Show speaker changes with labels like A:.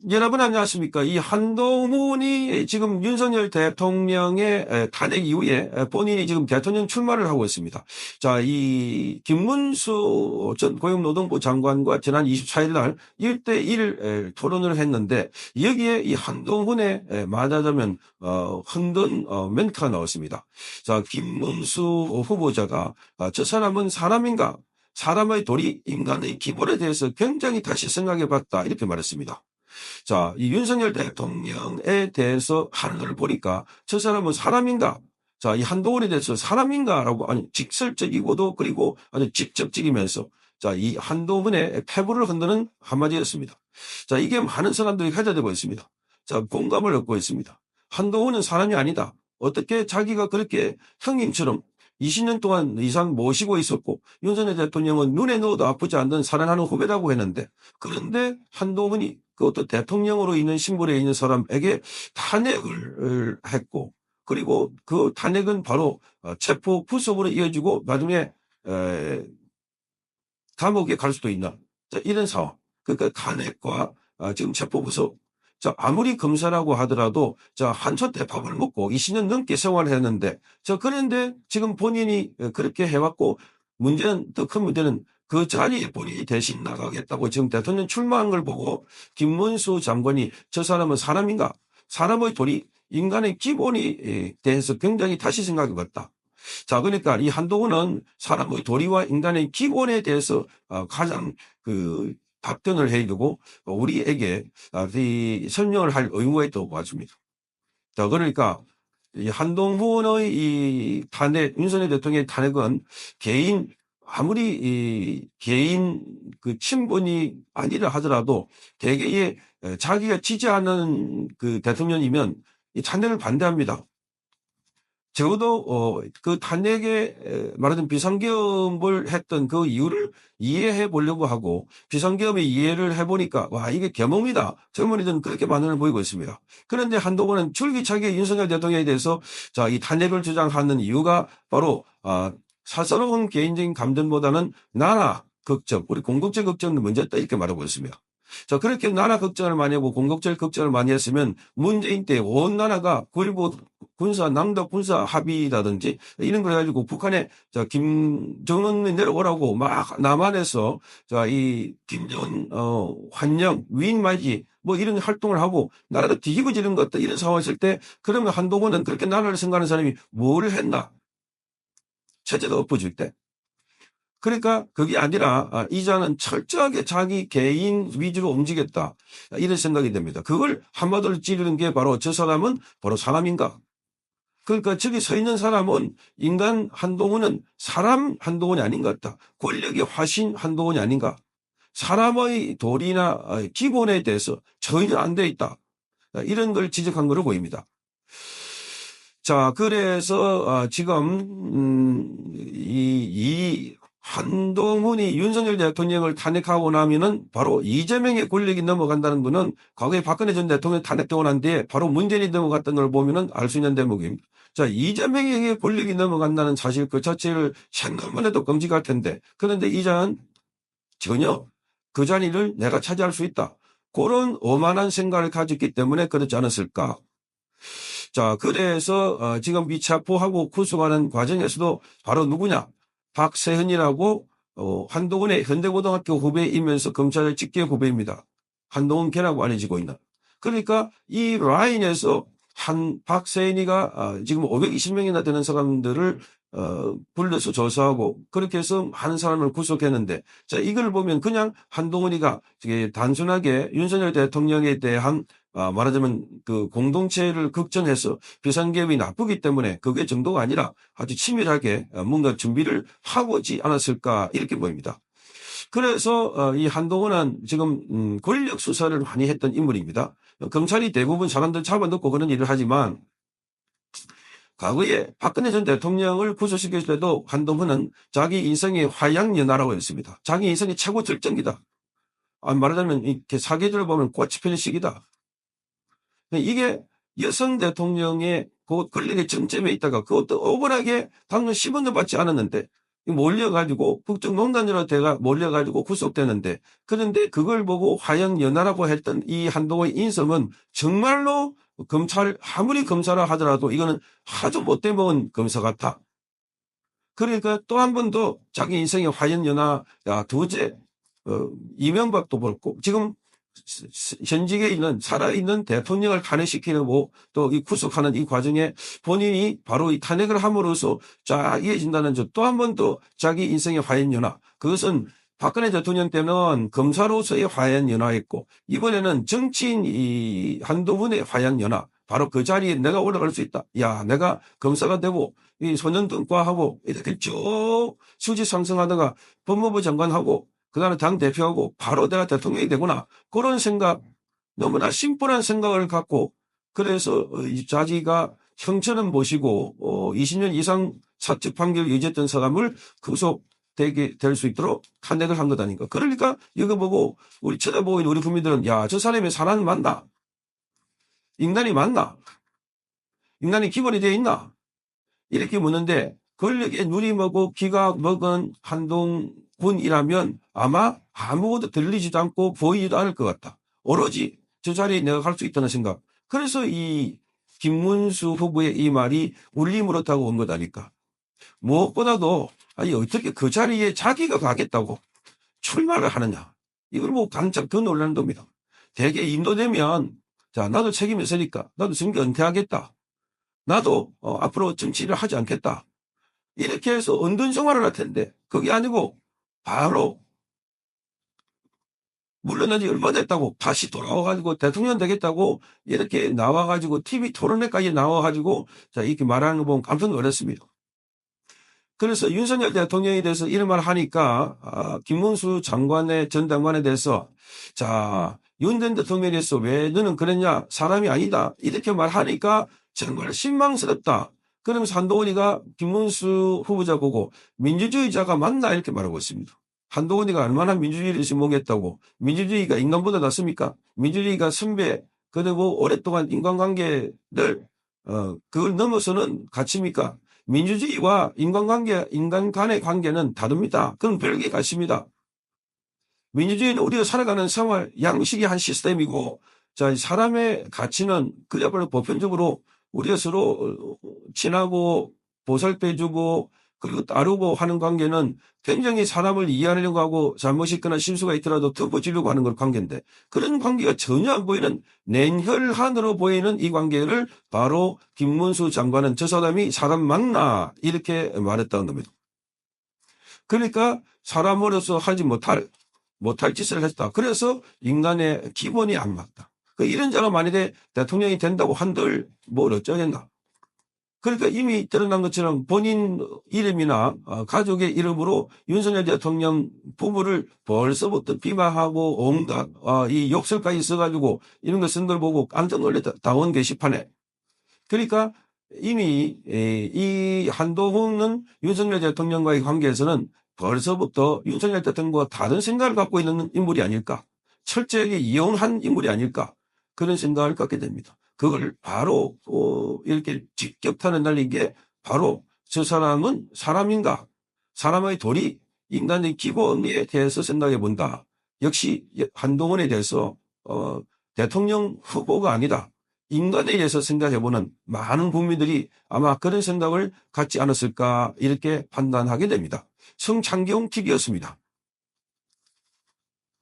A: 여러분 안녕하십니까. 이 한동훈이 지금 윤석열 대통령의 탄핵 이후에 본인이 지금 대통령 출마를 하고 있습니다. 자, 이 김문수 전 고용노동부 장관과 지난 24일 날 1대1 토론을 했는데 여기에 이 한동훈의 말하자면 흔든 멘트가 나왔습니다. 자, 김문수 후보자가 저 사람은 사람인가? 사람의 도리, 인간의 기본에 대해서 굉장히 다시 생각해 봤다. 이렇게 말했습니다. 자, 이 윤석열 대통령에 대해서 하는 걸 보니까 저 사람은 사람인가? 자, 이 한동훈에 대해서 사람인가라고 아니 직설적이고도 그리고 아주 직접적이면서 자, 이 한동훈의 패부를 흔드는 한마디였습니다. 자, 이게 많은 사람들이 가져되고 있습니다. 자, 공감을 얻고 있습니다. 한동훈은 사람이 아니다. 어떻게 자기가 그렇게 형님처럼 20년 동안 이상 모시고 있었고 윤석열 대통령은 눈에 넣어도 아프지 않는 사랑하는 후배라고 했는데 그런데 한동훈이 그것도 대통령으로 있는 신분에 있는 사람에게 탄핵을 했고 그리고 그 탄핵은 바로 체포 구속으로 이어지고 나중에 감옥에 갈 수도 있는 이런 상황. 그러니까 탄핵과 지금 체포 구속. 자, 아무리 검사라고 하더라도 한솥 대밥을 먹고 20년 넘게 생활을 했는데 그런데 지금 본인이 그렇게 해왔고 문제는 더 큰 문제는 그 자리에 본인이 대신 나가겠다고 지금 대통령 출마한 걸 보고 김문수 장관이 저 사람은 사람인가? 사람의 도리, 인간의 기본에 대해서 굉장히 다시 생각해 봤다. 자, 그러니까 이 한동훈은 사람의 도리와 인간의 기본에 대해서 가장 답변을 해야 되고 우리에게 이 설명을 할 의무가 있다고 봐줍니다. 자, 그러니까 이 한동훈의 이 탄핵, 윤석열 대통령의 탄핵은 아무리 이 개인 그 친분이 아니라 하더라도 대개의 자기가 지지하는 그 대통령이면 이 탄핵을 반대합니다. 적어도 그 탄핵에 말하자면 비상계엄을 했던 그 이유를 이해해 보려고 하고 비상계엄의 이해를 해보니까 와 이게 계몽이다. 젊은이들은 그렇게 반응을 보이고 있습니다. 그런데 한동훈은 줄기차게 윤석열 대통령에 대해서 자, 이 탄핵을 주장하는 이유가 바로 사사로운 개인적인 감정보다는 나라 걱정, 우리 공동체 걱정이 먼저였다 이렇게 말하고 있습니다. 자, 그렇게 나라 걱정을 많이 하고 공동체 걱정을 많이 했으면 문재인 때 온 나라가 남북 군사 합의라든지 이런 걸 가지고 북한에 김정은이 내려오라고 막 남한에서 이 김정은 환영 위인 맞이 뭐 이런 활동을 하고 나라가 뒤집어지는 것 같다 이런 상황이 있을 때 그러면 한동훈은 그렇게 나라를 생각하는 사람이 뭘 했나? 첫째도 엎어질 때. 그러니까 그게 아니라 이자는 철저하게 자기 개인 위주로 움직였다. 이런 생각이 됩니다. 그걸 한마디로 찌르는 게 바로 저 사람은 바로 사람인가. 그러니까 저기 서 있는 사람은 인간 한동훈은 사람 한동훈이 아닌 것 같다. 권력의 화신 한동훈이 아닌가. 사람의 도리나 기본에 대해서 전혀 안 돼 있다. 이런 걸 지적한 거로 보입니다. 자, 그래서 지금 이 한동훈이 윤석열 대통령을 탄핵하고 나면은 바로 이재명의 권력이 넘어간다는 것은 과거에 박근혜 전 대통령 탄핵되고 난 뒤에 바로 문재인이 넘어갔던 걸 보면은 알 수 있는 대목입니다. 자, 이재명에게 권력이 넘어간다는 사실 그 자체를 생각만 해도 끔찍할 텐데 그런데 이자는 전혀 그 자리를 내가 차지할 수 있다. 그런 오만한 생각을 가졌기 때문에 그렇지 않았을까. 자, 그래서 지금 미체포하고 구속하는 과정에서도 바로 누구냐? 박세현이라고 한동훈의 현대고등학교 후배이면서 검찰의 직계 후배입니다. 한동훈 걔라고 알려지고 있는. 그러니까 이 라인에서 박세현이가 지금 520명이나 되는 사람들을 불러서 조사하고 그렇게 해서 많은 사람을 구속했는데 자, 이걸 보면 그냥 한동훈이가 단순하게 윤석열 대통령에 대한 말하자면 그 공동체를 걱정해서 비상계엄이 나쁘기 때문에 그게 정도가 아니라 아주 치밀하게 뭔가 준비를 하고 오지 않았을까 이렇게 보입니다. 그래서 이 한동훈은 지금 권력 수사를 많이 했던 인물입니다. 검찰이 대부분 사람들 잡아넣고 그런 일을 하지만 과거에 박근혜 전 대통령을 구속시킬 때도 한동훈은 자기 인생의 화양연화라고 했습니다. 자기 인생의 최고 절정이다. 말하자면 이렇게 사계절을 보면 꽃이 피는 시기다. 이게 여성 대통령의 그 권력의 정점에 있다가 그것도 억울하게 당선 10원도 받지 않았는데 몰려가지고 국정농단으로 대가 몰려가지고 구속되는데, 그런데 그걸 보고 화연연화라고 했던 이 한동훈의 인성은 정말로 아무리 검사라 하더라도 이거는 하도 못돼 먹은 검사 같아. 그러니까 또 한 번 더 자기 인생의 화연연화, 두째, 이명박도 그렇고, 지금 현직에 있는, 살아있는 대통령을 탄핵시키는 또 이 구속하는 이 과정에 본인이 바로 이 탄핵을 함으로써 이어진다는 점, 또 한 번 더 자기 인생의 화연연화. 그것은 박근혜 대통령 때는 검사로서의 화연연화였고, 이번에는 정치인 이 한동훈의 화연연화. 바로 그 자리에 내가 올라갈 수 있다. 야, 내가 검사가 되고, 이 소년등과하고, 이렇게 쭉 수지 상승하다가 법무부 장관하고, 그 다음에 당대표하고, 바로 내가 대통령이 되구나. 그런 생각, 너무나 심플한 생각을 갖고, 그래서 자기가 형처럼 모시고, 20년 이상 사측 판결 유죄했던 사람을 구속되게 될 수 있도록 탄핵을 한 것 아닌가. 그러니까 이거 보고 우리 쳐다보고 있는 우리 국민들은, 야, 저 사람이 사람 맞나? 인간이 맞나? 인간이 기본이 되어 있나? 이렇게 묻는데, 권력에 눈이 먹고 귀가 먹은 한동훈이라면 아마 아무것도 들리지도 않고 보이지도 않을 것 같다. 오로지 저 자리에 내가 갈 수 있다는 생각. 그래서 이 김문수 후보의 이 말이 울림으로 타고 온 것 아닐까. 무엇보다도 아니 어떻게 그 자리에 자기가 가겠다고 출마를 하느냐. 이걸 뭐 깜짝 더 놀라는 겁니다. 대개 인도되면 자 나도 책임이 있으니까 나도 정계 은퇴하겠다. 나도 앞으로 정치를 하지 않겠다. 이렇게 해서 은둔 생활을 할 텐데 그게 아니고 바로 물러난 지 얼마 됐다고 다시 돌아와가지고 대통령 되겠다고 이렇게 나와가지고 TV 토론회까지 나와가지고 자 이렇게 말하는 거 보면 깜짝 놀랐습니다. 그래서 윤석열 대통령에 대해서 이런 말 하니까 김문수 전 장관에 대해서 자 윤 전 대통령에 대해서 왜 너는 그랬냐 사람이 아니다 이렇게 말하니까 정말 실망스럽다. 그러면서 한동훈이가 김문수 후보자 보고 민주주의자가 맞나 이렇게 말하고 있습니다. 한동훈이가 얼마나 민주주의를 지목했다고. 민주주의가 인간보다 낫습니까? 민주주의가 선배 그리고 오랫동안 인간관계를 그걸 넘어서는 가치입니까? 민주주의와 인간 간의 관계는 다릅니다. 그건 별개 가치입니다. 민주주의는 우리가 살아가는 생활 양식의 한 시스템이고 자 사람의 가치는 그야말로 보편적으로 우리가 서로 친하고 보살펴주고 그리고 따르고 하는 관계는 굉장히 사람을 이해하려고 하고 잘못이 있거나 실수가 있더라도 덮어주려고 하는 걸 관계인데 그런 관계가 전혀 안 보이는 냉혈한으로 보이는 이 관계를 바로 김문수 장관은 저 사람이 사람 맞나 이렇게 말했다는 겁니다. 그러니까 사람으로서 하지 못할 짓을 했다. 그래서 인간의 기본이 안 맞다. 이런 자가 만약에 대통령이 된다고 한들 뭘 어쩌겠나. 그러니까 이미 드러난 것처럼 본인 이름이나 가족의 이름으로 윤석열 대통령 부부를 벌써부터 비방하고 온갖 이 욕설까지 써가지고 이런 거 쓴 걸 보고 깜짝 놀랐다. 당원 게시판에. 그러니까 이미 이 한동훈은 윤석열 대통령과의 관계에서는 벌써부터 윤석열 대통령과 다른 생각을 갖고 있는 인물이 아닐까. 철저하게 이용한 인물이 아닐까. 그런 생각을 갖게 됩니다. 그걸 바로 이렇게 직격탄을 날린 게 바로 저 사람은 사람인가? 사람의 도리, 인간의 기본에 대해서 생각해 본다. 역시 한동훈에 대해서 대통령 후보가 아니다. 인간에 대해서 생각해 보는 많은 국민들이 아마 그런 생각을 갖지 않았을까 이렇게 판단하게 됩니다. 성창경 TV였습니다.